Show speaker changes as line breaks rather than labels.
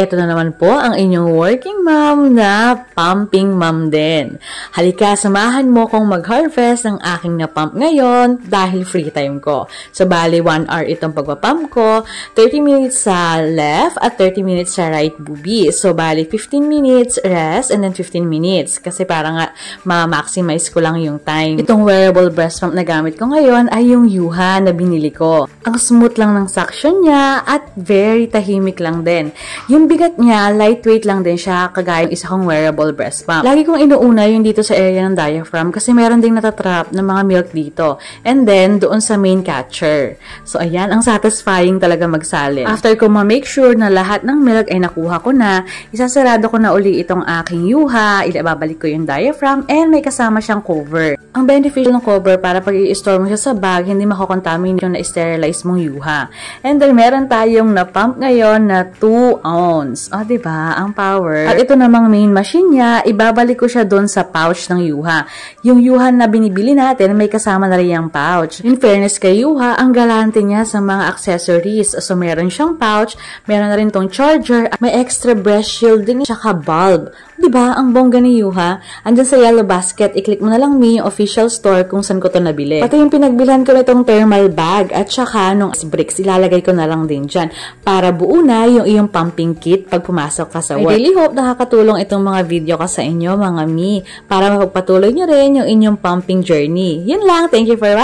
eto na naman po ang inyong working mom na pumping mom din. Halika, samahan mo kong mag-harvest ng aking na-pump ngayon dahil free time ko. So, bali 1 hour itong pagpapump ko, 30 minutes sa left at 30 minutes sa right booby. So, bali 15 minutes rest and then 15 minutes kasi para nga ma-maximize ko lang yung time. Itong wearable breast pump na gamit ko ngayon ay yung Yuha na binili ko. Ang smooth lang ng suction niya at very tahimik lang din. Yung bigat niya, lightweight lang din siya, kagaya ng isa kong wearable breast pump. Lagi kong inuuna yung dito sa area ng diaphragm kasi meron ding natatrap ng mga milk dito. And then, doon sa main catcher. So, ayan, ang satisfying talaga magsalin. After ko ma-make sure na lahat ng milk ay nakuha ko na, isasarado ko na uli itong aking Yuha, ibabalik ko yung diaphragm, and may kasama siyang cover. Ang beneficial ng cover para pag i-store mo siya sa bag, hindi makokontaminate yung na-sterilize mong Yuha. And then, meron tayong na-pump ngayon na 2 ounce. O, diba? Ang power. At ito namang main machine niya, ibabalik ko siya doon sa pouch ng Yuha. Yung Yuha na binibili natin, may kasama na rin yung pouch. In fairness kay Yuha, ang galante niya sa mga accessories. So, meron siyang pouch, meron na rin tong charger, may extra breast shielding, tsaka bulb. Diba? Ang bongga ni Yuha. Andyan sa yellow basket, i-click mo na lang yung official store kung saan ko to nabili. Pati yung pinagbilhan ko na itong thermal bag at saka nung bricks, ilalagay ko na lang din dyan para buo na yung iyong pumping kit pag pumasok ka sa work. I really hope nakakatulong itong mga video ko sa inyo, mga mi, para mapagpatuloy nyo rin yung inyong pumping journey. Yun lang. Thank you for watching.